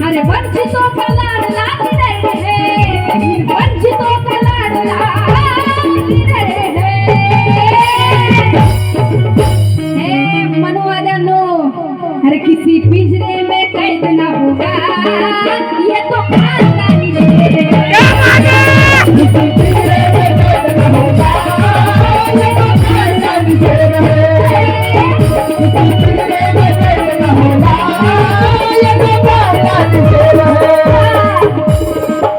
अरे वंचितों का लाडला रहे हैं, वंचितों का लाडला रहे हैं। मनुवादनो, अरे किसी पिंजरे में कैद न होगा, ये तो खानदानी शेर है। किसी पिंजरे में कैद न होगा, ये तो खानदानी शेर है। किसी पिंजरे में कैद न होगा,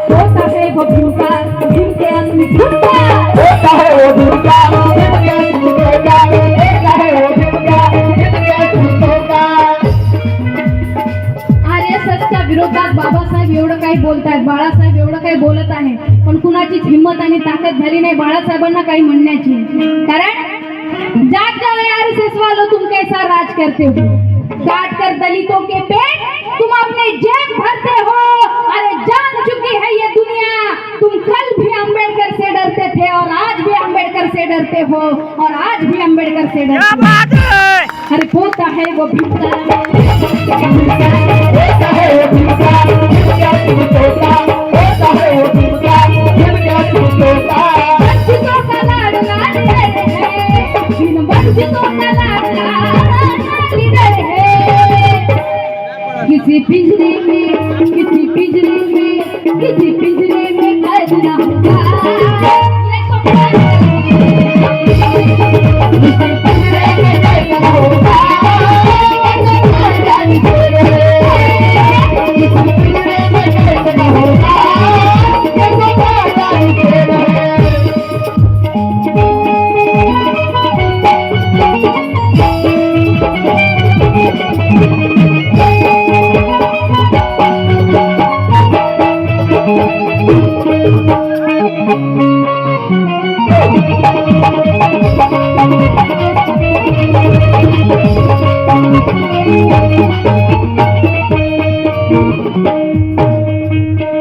होता है वो भूखा जिनके असली भूखा, होता है वो भूखा जिनके असली भूखा, होता है वो भूखा जिनके असली भूखा। RSS च्या विरोधात बाबासाहेब एवढं काही बोलतायत, बाळासाहेब एवढं काही बोलत आहे, पण कुणाचीच हिंमत आणि ताकद झाली नाही बाळासाहेबांना काही म्हणण्याची। कारण जाग जाओ RSS वालों, तुम कैसा राज करते हो, काट कर दलितों के पेट तुम अपने जेब भरते हो। अरे जान चुकी है ये दुनिया, तुम कल भी अंबेडकर से डरते थे और आज भी अंबेडकर से डरते हो, और आज भी अंबेडकर से डरते हो। अरे होता है वो भिक्षा, होता है वो भिक्षा, क्या तुम सोचा, होता है वो भिक्षा, क्या तुम सोचा। वंचितों का लाडला रहे हैं, इन वंचितों का लाडला रहे हैं। किसी पिंजरे में, किसी पिंजरे में, किसी पिंजरे में कैद न होगा, ये तो किसी पिंजरे में कैद न होगा, ये तो खानदानी शेर है। किसी पिंजरे में कैद न होगा, ये तो खानदानी शेर है।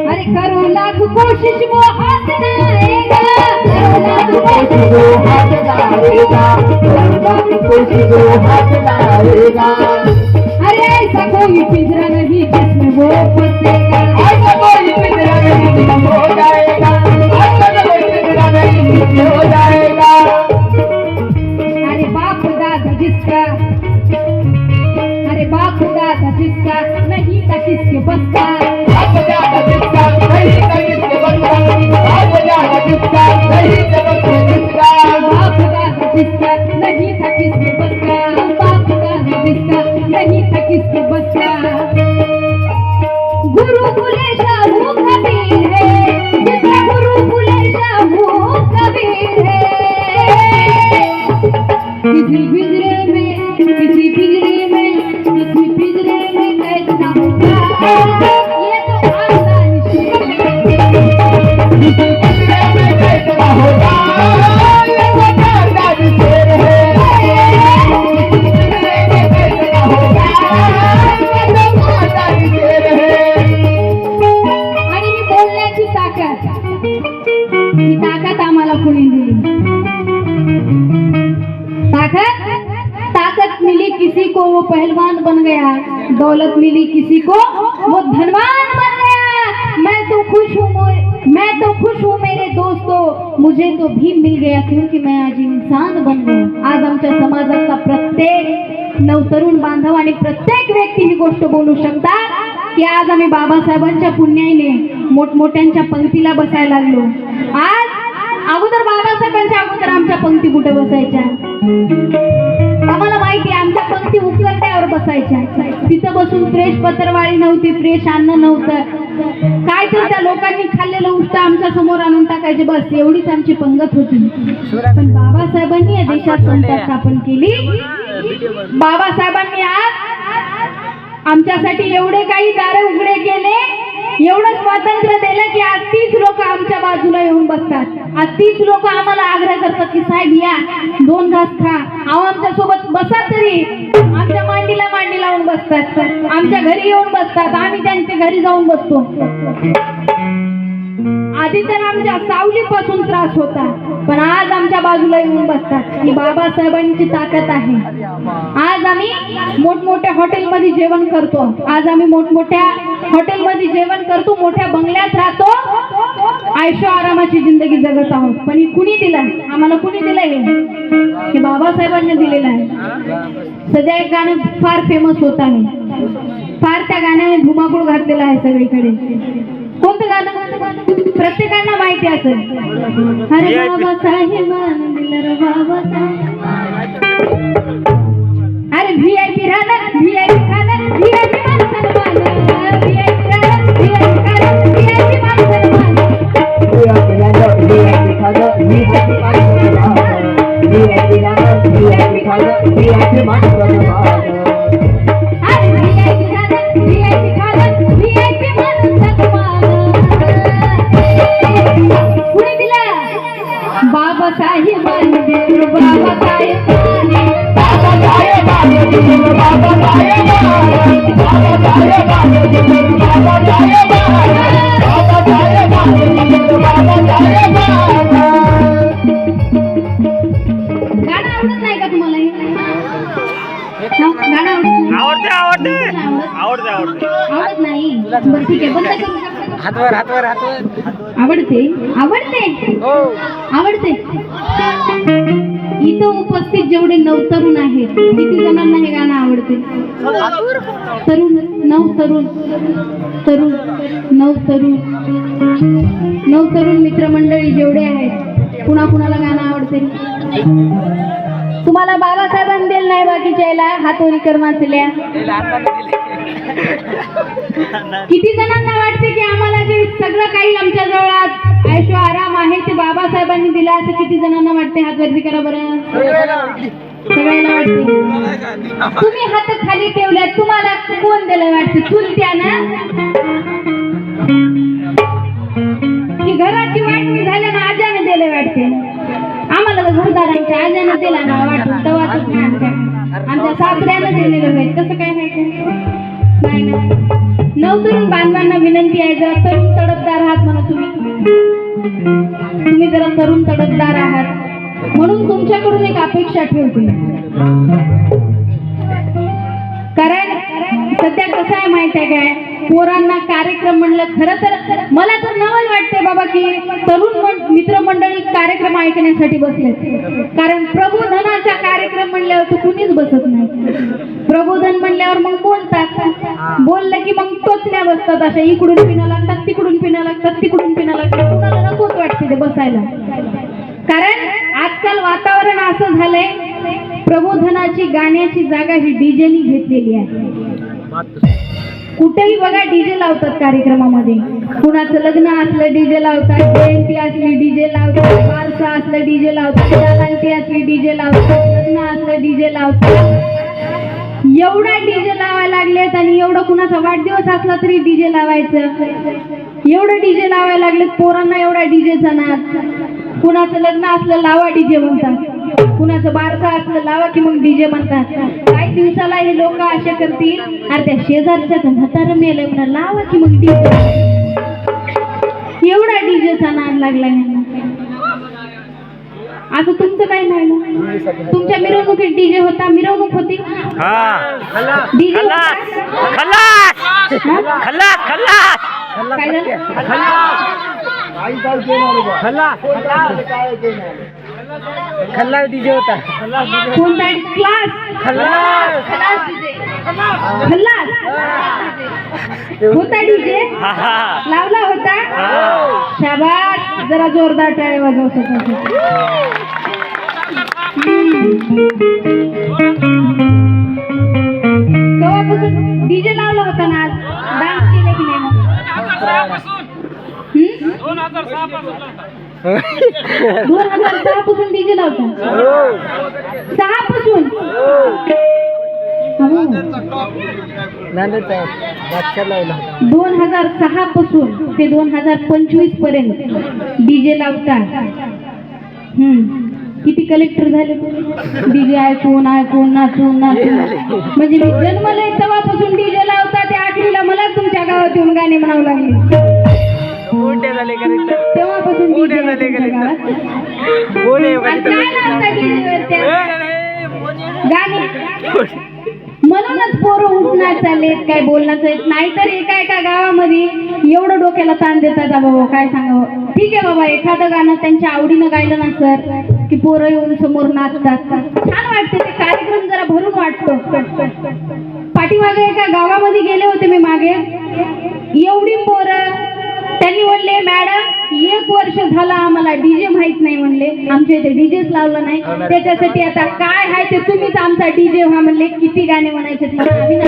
अरे करो लाख कोशिश वो हाथ न आएगा, करो लाख कोशिश वो हाथ न आएगा, करो लाख कोशिश वो हाथ न आएगा। अरे ऐसा कोई पिंजरा नहीं जिसमें वो फंसेगा, ऐसा कोई पिंजरा नहीं जिसमें हो जाएगा, ऐसा कोई पिंजरा नहीं जिसमें हो जाएगा। अरे बाप दादा जिसका, अरे बाप दादा जिसका नहीं था किसके बस का, बाप दादा जिसका नहीं था किसके बस का, बाप दादा जिसका नहीं था किसका, बाप दादा जिसका नहीं था किसके बस का, बाप दादा जिसका नहीं था किसके बस का। गुरु बुले शाहू कबीर है, जिसका गुरु बुले शाहू कबीर है। किसी पिंजरे में, किसी पिंजरे में, किसी पिंजरे में कैद न होगा, ये तो खानदानी शेर है। किसी पिंजरे में कैद न होगा, ये तो खानदानी शेर है। किसी पिंजरे में कैद न होगा, ये तो खानदानी शेर है। आणि ही बोलण्याची ताकद, ही ताकद आम्हाला कोणी दिली? ताकत मिली किसी को वो पहलवान बन गया, दौलत मिली किसी को वो धनवान बन गया। मैं तो खुश हूँ मेरे दोस्तों, मुझे तो भी मिल गया क्योंकि मैं आज इंसान बन गया। आज आमच्या समाजातला प्रत्येक नवतरुण बांधव आणि प्रत्येक व्यक्ती ही गोष्ट बोलू शकतात की आज आम्ही बाबासाहेबांच्या पुण्याईने मोठमोठ्यांच्या पंक्तीला बसायला लागलो। आज अगोदर बाबासाहेबांच्या अगोदर आमच्या पंक्ती कुठे बसायच्या? आम्हाला माहिती आहे आमच्या पंक्ती उकरट्यावर बसायच्या, तिथं बसून फ्रेश पत्रवाळी नव्हती, फ्रेश अन्न नव्हतं, काय तर त्या लोकांनी खाल्लेलं उष्ट आमच्या समोर आणून टाकायचे, बस एवढीच आमची पंगत होती। पण बाबासाहेबांनी या देशात संस्था स्थापन केली, बाबासाहेबांनी आज आमच्यासाठी एवढे काही दार उघडे केले, एवढं स्वातंत्र्य दिलं की आज तीच लोक आमच्या बाजूला येऊन बसतात, आज तीच लोक आम्हाला आग्रह करतात की साहेब या 2 घास खा, अहो आमच्या सोबत बसा तरी, आमच्या मांडीला मांडी लावून बसतात, आमच्या घरी येऊन बसतात, आम्ही त्यांच्या घरी जाऊन बसतो. आधी तर आमच्या सावलीपासून त्रास होता, पण आज आमच्या बाजूला येऊन बसतात. ही बाबासाहेबांची ताकद आहे. आज आम्ही मोठमोठ्या हॉटेलमध्ये जेवण करतो, आज आम्ही मोठमोठ्या हॉटेलमध्ये जेवण करतो, मोठ्या बंगल्यात राहतो, आयुष्य आरामाची जिंदगी जगत आहोत. पण ही कुणी दिलं आम्हाला? कुणी दिलं? हे बाबासाहेबांनी दिलेलं आहे. सध्या एक गाणं फार फेमस होत आहे, फार त्या गाण्याने धुमाकूळ घातलेला आहे सगळीकडे. कोणतं गाणं? प्रत्येकांना माहिती असेल. अरे बाबासाहेबांनी दिलं रे बाबासाहेब. अरे VIP राहणार, VIP खाणार, VIP मान सन्मान, VIP राहणार, VIP खाणार, VIP मान सन्मान. VIP राहणार, VIP खाणार, VIP मान सन्मान. VIP राहणार, VIP खाणार, VIP मान सन्मान. अरे VIP राहणार, VIP खाणार, VIP मान सन्मान. कुणी दिलं? बाबासाहेबांनी दिलं, बाबासाहेबांनी. बाबासाहेबांनी दिलं, बाबासाहेबांनी. बाबासाहेबांनी दिलं, बाबासाहेबांनी. बाबासाहेबांनी दिलं, बाबासाहेबांनी. गाणं आवडत नाही का तुम्हाला? गाणं आवडत आवडत नाही? बरं ठीक आहे, बंद करू शकता. हातवर हातवर हातवर आवडते आवडते हो आवडते. इथं उपस्थित जेवढे नवतरुण आहेत, किती जणांना हे गाणं आवडते? तरुण नवतरुण तरुण नवतरुण नवतरुण मित्रमंडळी जेवढे आहेत, कुणाला गाणं आवडते? तुम्हाला बाबासाहेबांनी दिलं नाही, बाकीच्या याला हातोरी कर्माचल्या. किती जणांना वाटते की आम्हाला जे सगळं काही आमच्या जवळ आज ऐशो आराम आहे ते बाबासाहेबांनी दिला, असं किती जणांना वाटते? हात वरती करा बरं. सगळ्यांना वाटते. तुम्ही हात खाली ठेवल्यात, तुम्हाला कोण दिलं वाटते? चुलत्या ना? की घराची वाटणी झाल्यानं आजाने दिले वाटते? आम्हाला तर घरदारांच्या आजाने दिला ना वाटून, तवाच नाही आमच्या सासऱ्यानं दिलेलं पाहिजे. तसं काय नाही ना. नवतरुण बांधवांना विनंती आहे, जरा तरुण तडफदार आहात म्हणा तुम्ही जरा तरुण तडफदार आहात म्हणून तुमच्याकडून एक अपेक्षा ठेवते. कारण सध्या कसं आहे माहिती आहे काय, पोरांना कार्यक्रम म्हणलं, खरं तर मला तर नवल वाटते बाबा की तरुण मित्रमंडळी कार्यक्रम ऐकण्यासाठी बसले. कारण प्रबोधनाचा कार्यक्रम म्हणल्यावर तर कुणीच बसत नाही. प्रबोधन म्हणल्यावर मग बोलतात, बोललं की मग टोचण्या बसतात, अशा इकडून पिणं लागतात, तिकडून पिणं लागतात, तिकडून पिणं लागतात. कुणाला नकोच वाटते ते बसायला. कारण आजकाल वातावरण असं झालंय, प्रबोधनाची गाण्याची जागा ही डीजेनी घेतलेली आहे. कुठेही बघा डीजे लावतात कार्यक्रमामध्ये. कुणाचं लग्न असलं डीजे लावतात, जयंती असली डीजे लावतात, बारसा असलं डीजे लावतात, शालांती असली डीजे लावतात, लग्न असलं डीजे लावतात. एवढा डीजे लावायला लागलेत, आणि एवढं कुणाचा वाढदिवस असला तरी डीजे लावायचं. एवढं डीजे लावायला लागलेत पोरांना, एवढा डीजेचा नाद. कुणाचं लग्न असलं लावा डीजे म्हणतात, कुणाचं बारसा असलं लावा की मग डीजे म्हणतात. काही दिवसाला हे लोक असे करतील, अरे त्या शेजारच्या म्हातारं मेले म्हणा, लावा की मग डीजे. एवढा डीजेचा नाद लागला यांना. असं तुमचं काही नाही ना? तुमच्या मिरवणुकीत डीजे होता? मिरवणूक होती? डीजे काय झालं? खल्ला डीजे होता. कोणता क्लास? खल्लास डीजे. खल्लास होता डीजे? लावला होता? शाबास, जरा जोरदार टाळ्या वाजव. केव्हापासून डीजे लावला होता ना? आज डान्स केले की नाही? 2006 पासून डीजे लावता? 6 पासून? 2006 पासून ते 2025 पर्यंत डीजे लावतात. किती कलेक्टर झाले डीजे ऐकून ऐकून नाचून नाचून. म्हणजे मी जन्मले तेव्हापासून डीजे लावता ते आखरीला मला तुमच्या गावात येऊन गाणे म्हणावं लागले. तेव्हापासून डीजे गावात. आणि काय लावता डीजे गाणे? म्हणूनच पोरं उठणार चाललेत, काय बोलण्याचं येत नाही. तर एका एका गावामध्ये एवढं डोक्याला ताण देतात बाबा, काय सांगावं. ठीक आहे बाबा, एखादं गाणं त्यांच्या आवडीनं गायलं ना सर की पोरं येऊन समोर नाचतात, छान वाटते ते कार्यक्रम, जरा भरून वाटतो. पाठीमागे एका गावामध्ये गेले होते मी मागे, एवढी पोरं. त्यांनी म्हणले मॅडम 1 वर्ष झालं आम्हाला डीजे माहित नाही म्हणले, आमच्या इथे डीजेच लावलं नाही, त्याच्यासाठी आता काय आहे ते तुम्हीच आमचा डीजे व्हा म्हणले. किती गाणे म्हणायचे आम्ही ना.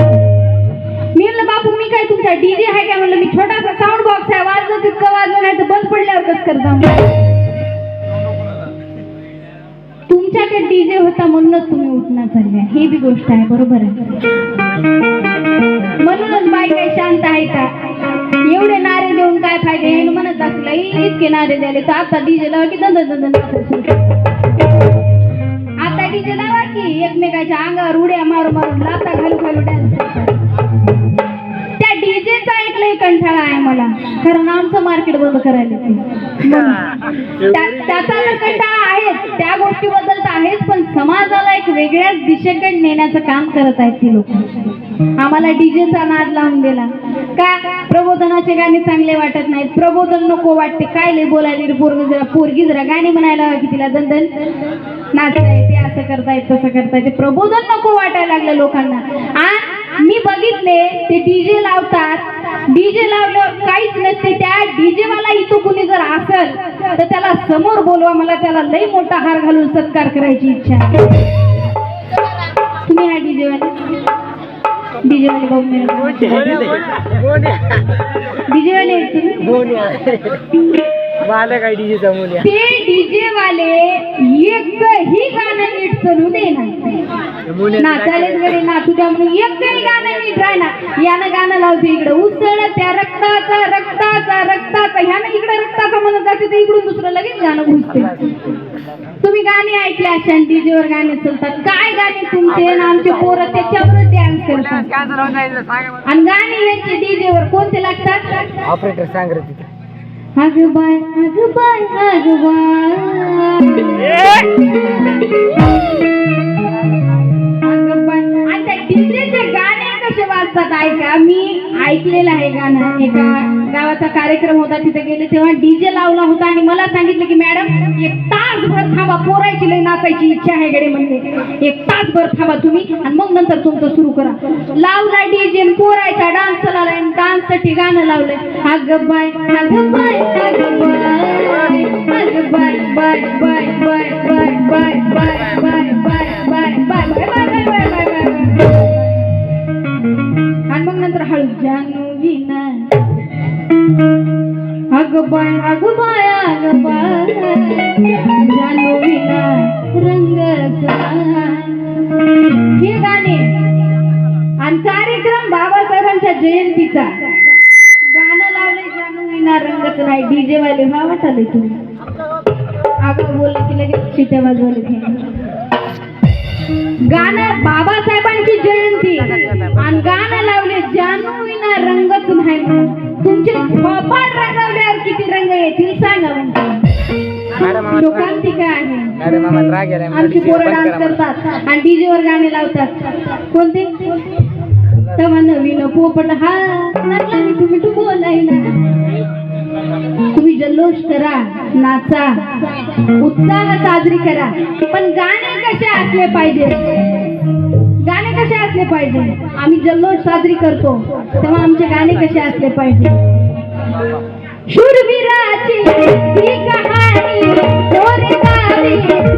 मी म्हणलं बापू मी काय तुमचा डीजे आहे काय म्हणलं, मी छोटासा साऊंड बॉक्स आहे, वाजलं तितकं वाजलं नाही तर बंद पडल्यावर कसं करता. तुमच्याकडे डीजे होता म्हणूनच तुम्ही उठणार चालल्या, ही बी गोष्ट आहे, बरोबर आहे. म्हणूनच बाई काही शांत आहे का, एवढे नारे देऊन काय फायदे. हे म्हणत असलं इतके नारे द्याले तर आता डीजे लावा की दंद दंद. आता डीजे लावा की एकमेकाच्या अंगावर उड्या मारून मारून लाता घालू घालू डान्स करतात. त्या डीजेचा ऐकलंय कंठाळा आहे मला, कारण आमचं मार्केट बंद करायला त्याचा कंटाळा आहे. त्या गोष्टीबद्दल तर आहेच, पण समाजाला एक वेगळ्याच दिशेकडे नेण्याचं काम करत आहेत ती लोक. आम्हाला डीजेचा नाद लावून दिला का, प्रबोधनाचे गाणे चांगले वाटत नाहीत, प्रबोधन नको वाटते, काय लय बोलायला पोरगी जरा गाणी म्हणायला की तिला दंदन नाचता येते, असं करतायत तसं करतायत, प्रबोधन नको वाटायला लागलं लोकांना. आणि मी बघितले ते डीजे लावतात, डीजे लावलं काहीच नसते. त्या डीजे वाला इथं कुणी जर असेल तर त्याला समोर बोलवा, मला त्याला लई मोठा हार घालून सत्कार करायची इच्छा. तुम्ही हा डीजे वाले भाऊ डीजे वाले काय डीजे समोर ते डीजे वाले एकही गाणं नीट चालू दे ना, नाचायला घरी नाचू द्या म्हणून एकही गाणं नीट राहणार. यानं गाणं लावते इकडे उसळ त्या रक्ताचा रक्ताचा रक्ताचा, ह्यानं इकडे रक्ताचा म्हणत जाते तर इकडून दुसरं लगेच गाणं घुसते. तुम्ही गाणी ऐकले अशा डीजेवर गाणे चालतात, काय गाणे तुमचे ना आमचे पोरं त्याच्यावर डान्स करतात. आणि गाणी यांचे डीजेवर कोणते लागतात, ऑपरेटर सांग रे तिथे. अग बाय अग बाय अग बाय अग बाय. आता डीजेचे गाणे कसे वाजतात ऐका, मी ऐकलेलं आहे गाणं. एका गावाचा कार्यक्रम होता, तिथे गेले तेव्हा डीजे लावला होता आणि मला सांगितलं की मॅडम 1 तासभर थांबा, पोरायची लई नाचायची इच्छा आहे गडे म्हणले, 1 तासभर थांबा तुम्ही आणि मग नंतर तुमचं सुरू करा. लावला डीजे, पोरायचा डान्स चालला आणि डान्ससाठी गाणं लावलंय. अग बाय अग बाय अग बाय अग bye bye bye bye bye bye bye bye bye bye bye bye bye. आणि मग नंतर हळू जानू विना अग बाय अग बाय अग बाय जानू विना रंगचा. हे गाणे आणि कार्यक्रम बाबासाहेबांच्या जयंतीचा गाणं लावले जानू विना रंगच नाही. डीजे वाले हा वाटले तुम्ही अगं बोलले की लगेच शिट्या वाजवले. गाणं बाबासाहेबांची जयंती आणि गाणं लावले जानू विना रंगच नाही. तुमचे थोपाट रंगवल्यावर किती रंग येतील सांगा. शोकांतिका आहे. आमची पोरं डान्स करतात आणि डीजे वर गाणे लावतात. कोणते तेव्हा नवीन पोपट हा लागला मी तुम्ही तू बोलायला. तुम्ही जल्लोष करा, नाचा, उत्साह साजरी करा, पण गाणे कसे असले पाहिजे, गाणे कसे असले पाहिजे. आम्ही जल्लोष साजरी करतो तेव्हा आमचे गाणे कसे असले पाहिजे. शूरवीराची ही कहाणी गोरेगावी आहे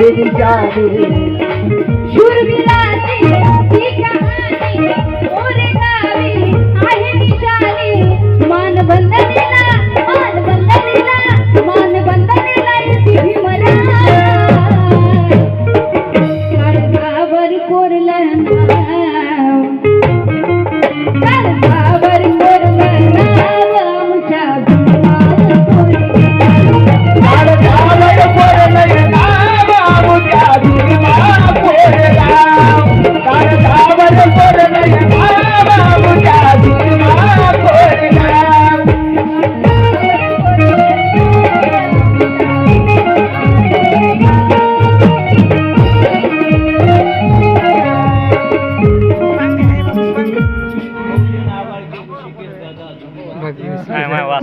निशाणी. शूरवीराची ही कहाणी गोरेगावी आहे निशाणी. मान बंदनीला मान बंदनीला मान बंदनीला येते भीमरा. काळजावर कोरलं नाव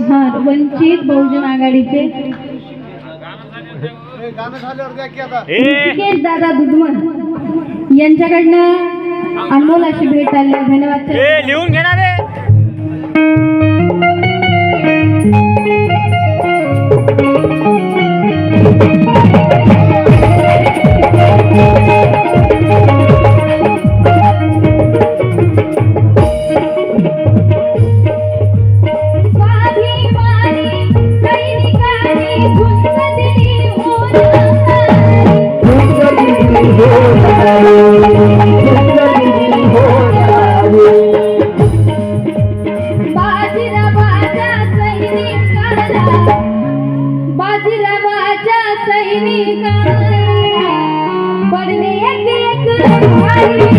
हा वंचित बहुजन आघाडीचे ऋषिकेश दादा दुधमन यांच्याकडनं अनमोल अशी भेट आली आहे. धन्यवाद. लिहून घेणार आहे. बाजीरावाच्या सैनिकाला पडले एक भारी